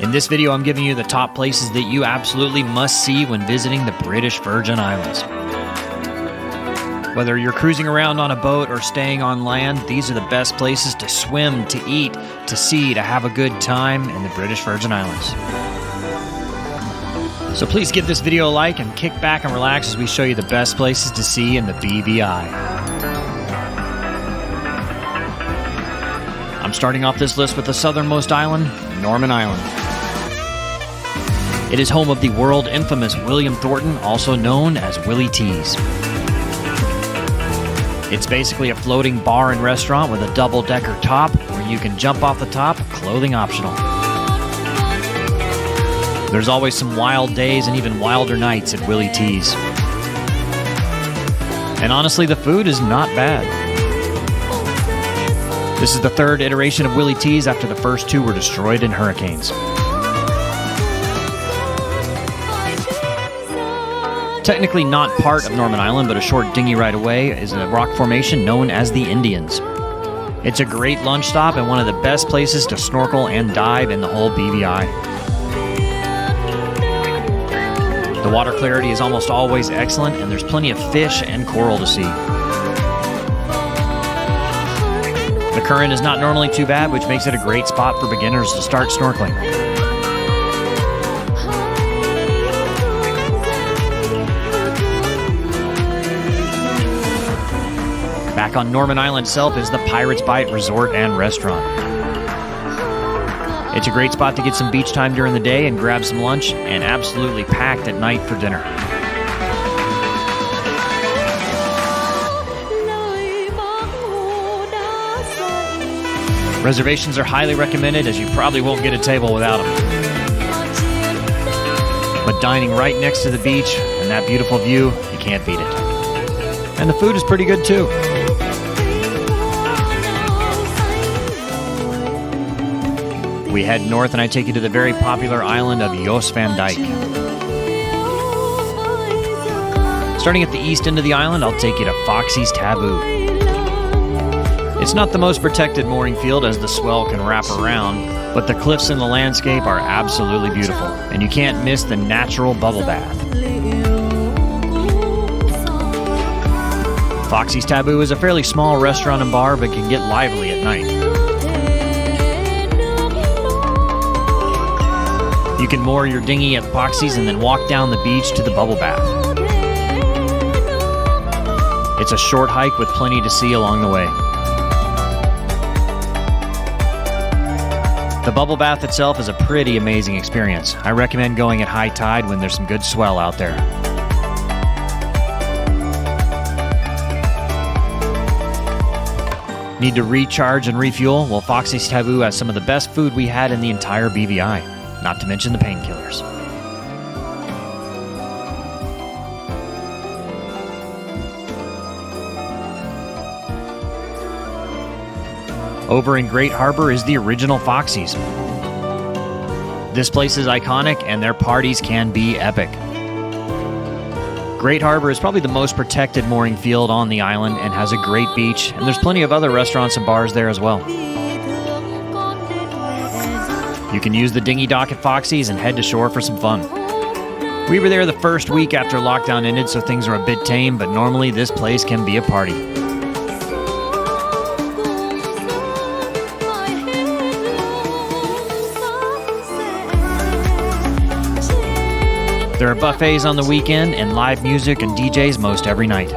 In this video, I'm giving you the top places that you absolutely must see when visiting the British Virgin Islands. Whether you're cruising around on a boat or staying on land, these are the best places to swim, to eat, to see, to have a good time in the British Virgin Islands. So please give this video a like and kick back and relax as we show you the best places to see in the BVI. I'm starting off this list with the southernmost island, Norman Island. It is home of the world infamous William Thornton, also known as Willie T's. It's basically a floating bar and restaurant with a double-decker top where you can jump off the top, clothing optional. There's always some wild days and even wilder nights at Willie T's. And honestly, the food is not bad. This is the third iteration of Willie T's after the first two were destroyed in hurricanes. Technically not part of Norman Island, but a short dinghy ride away is a rock formation known as the Indians. It's a great lunch stop and one of the best places to snorkel and dive in the whole BVI. The water clarity is almost always excellent, and there's plenty of fish and coral to see. The current is not normally too bad, which makes it a great spot for beginners to start snorkeling. Back on Norman Island itself is the Pirates Bite Resort and Restaurant. It's a great spot to get some beach time during the day and grab some lunch, and absolutely packed at night for dinner. Reservations are highly recommended, as you probably won't get a table without them. But dining right next to the beach and that beautiful view, you can't beat it. And the food is pretty good too. We head north and I take you to the very popular island of Jost Van Dyke. Starting at the east end of the island, I'll take you to Foxy's Taboo. It's not the most protected mooring field as the swell can wrap around, but the cliffs and the landscape are absolutely beautiful, and you can't miss the natural bubble bath. Foxy's Taboo is a fairly small restaurant and bar, but can get lively at night. You can moor your dinghy at Foxy's and then walk down the beach to the bubble bath. It's a short hike with plenty to see along the way. The bubble bath itself is a pretty amazing experience. I recommend going at high tide when there's some good swell out there. Need to recharge and refuel? Well, Foxy's Taboo has some of the best food we had in the entire BVI, not to mention the painkillers. Over in Great Harbor is the original Foxy's. This place is iconic and their parties can be epic. Great Harbor is probably the most protected mooring field on the island and has a great beach, and there's plenty of other restaurants and bars there as well. You can use the dinghy dock at Foxy's and head to shore for some fun. We were there the first week after lockdown ended, so things are a bit tame, but normally this place can be a party. There are buffets on the weekend and live music and DJs most every night.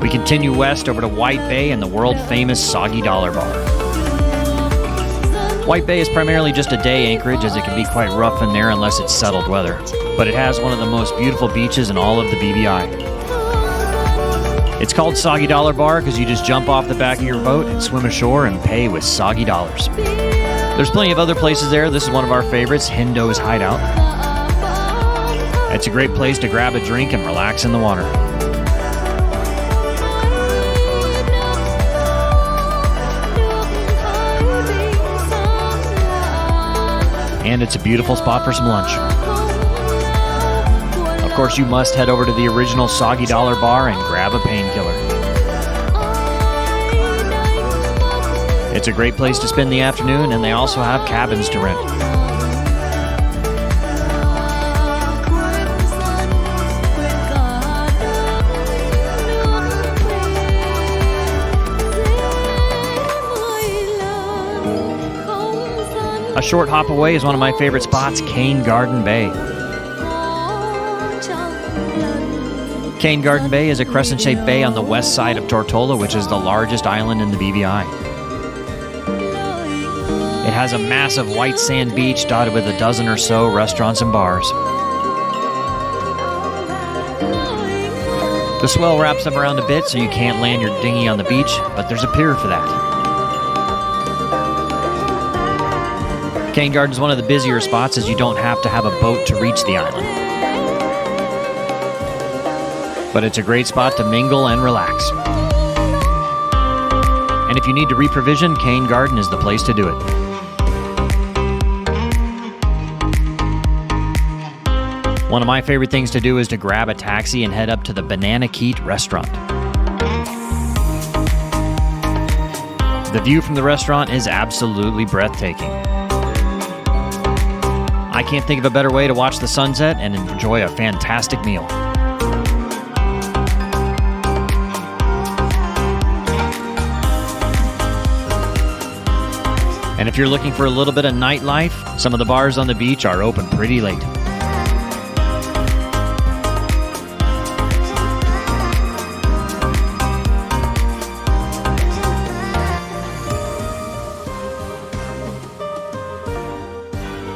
We continue west over to White Bay and the world-famous Soggy Dollar Bar. White Bay is primarily just a day anchorage, as it can be quite rough in there unless it's settled weather, but it has one of the most beautiful beaches in all of the BVI. It's called Soggy Dollar Bar because you just jump off the back of your boat and swim ashore and pay with soggy dollars. There's plenty of other places there. This is one of our favorites, Hendo's Hideout. It's a great place to grab a drink and relax in the water. And it's a beautiful spot for some lunch. Of course, you must head over to the original Soggy Dollar Bar and grab a painkiller. It's a great place to spend the afternoon, and they also have cabins to rent. A short hop away is one of my favorite spots, Cane Garden Bay. Cane Garden Bay is a crescent-shaped bay on the west side of Tortola, which is the largest island in the BVI. It has a massive white sand beach dotted with a dozen or so restaurants and bars. The swell wraps up around a bit, so you can't land your dinghy on the beach, but there's a pier for that. Cane Garden is one of the busier spots, as you don't have to have a boat to reach the island. But it's a great spot to mingle and relax. And if you need to reprovision, Cane Garden is the place to do it. One of my favorite things to do is to grab a taxi and head up to the Banana Keat restaurant. The view from the restaurant is absolutely breathtaking. I can't think of a better way to watch the sunset and enjoy a fantastic meal. And if you're looking for a little bit of nightlife, some of the bars on the beach are open pretty late.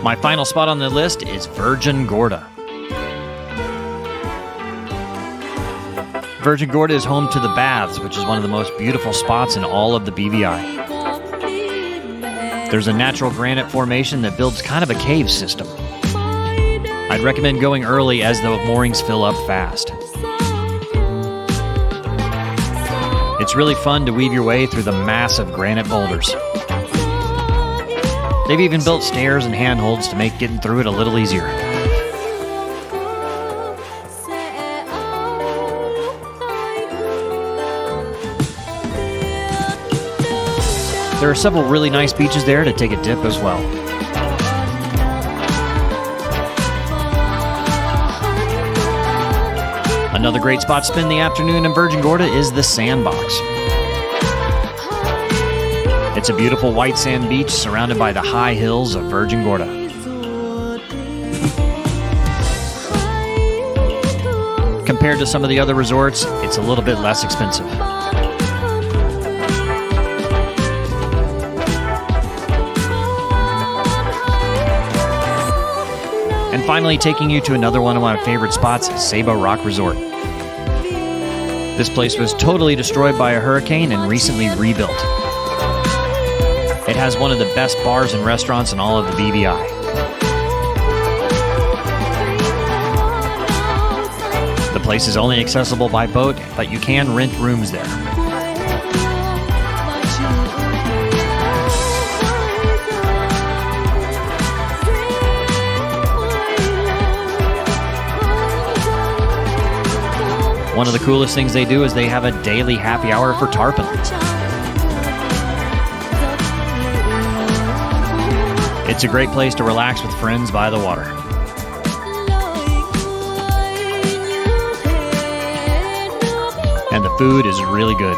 My final spot on the list is Virgin Gorda. Virgin Gorda is home to the Baths, which is one of the most beautiful spots in all of the BVI. There's a natural granite formation that builds kind of a cave system. I'd recommend going early as the moorings fill up fast. It's really fun to weave your way through the massive granite boulders. They've even built stairs and handholds to make getting through it a little easier. There are several really nice beaches there to take a dip as well. Another great spot to spend the afternoon in Virgin Gorda is the Sandbox. It's a beautiful white sand beach surrounded by the high hills of Virgin Gorda. Compared to some of the other resorts, it's a little bit less expensive. And finally, taking you to another one of my favorite spots, Sabo Rock Resort. This place was totally destroyed by a hurricane and recently rebuilt. It has one of the best bars and restaurants in all of the BVI. The place is only accessible by boat, but you can rent rooms there. One of the coolest things they do is they have a daily happy hour for tarpon. It's a great place to relax with friends by the water. And the food is really good.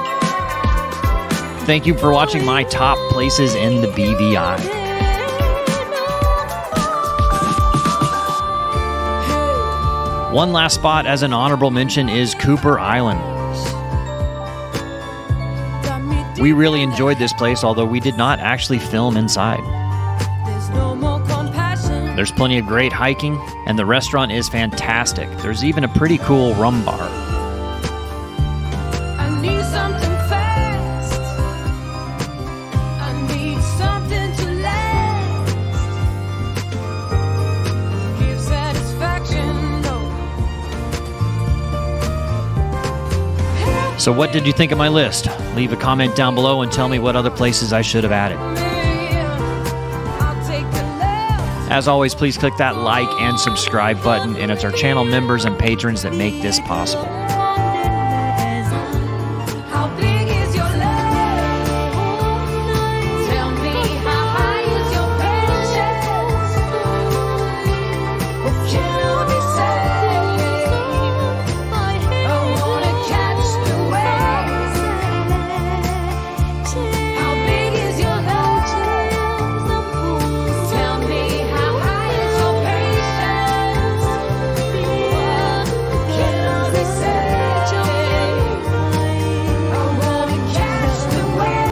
Thank you for watching my top places in the BVI. One last spot as an honorable mention is Cooper Island. We really enjoyed this place, although we did not actually film inside. There's plenty of great hiking, and the restaurant is fantastic. There's even a pretty cool rum bar. I need something fast. I need something to last. Give satisfaction, no. So what did you think of my list? Leave a comment down below and tell me what other places I should have added. As always, please click that like and subscribe button, and it's our channel members and patrons that make this possible.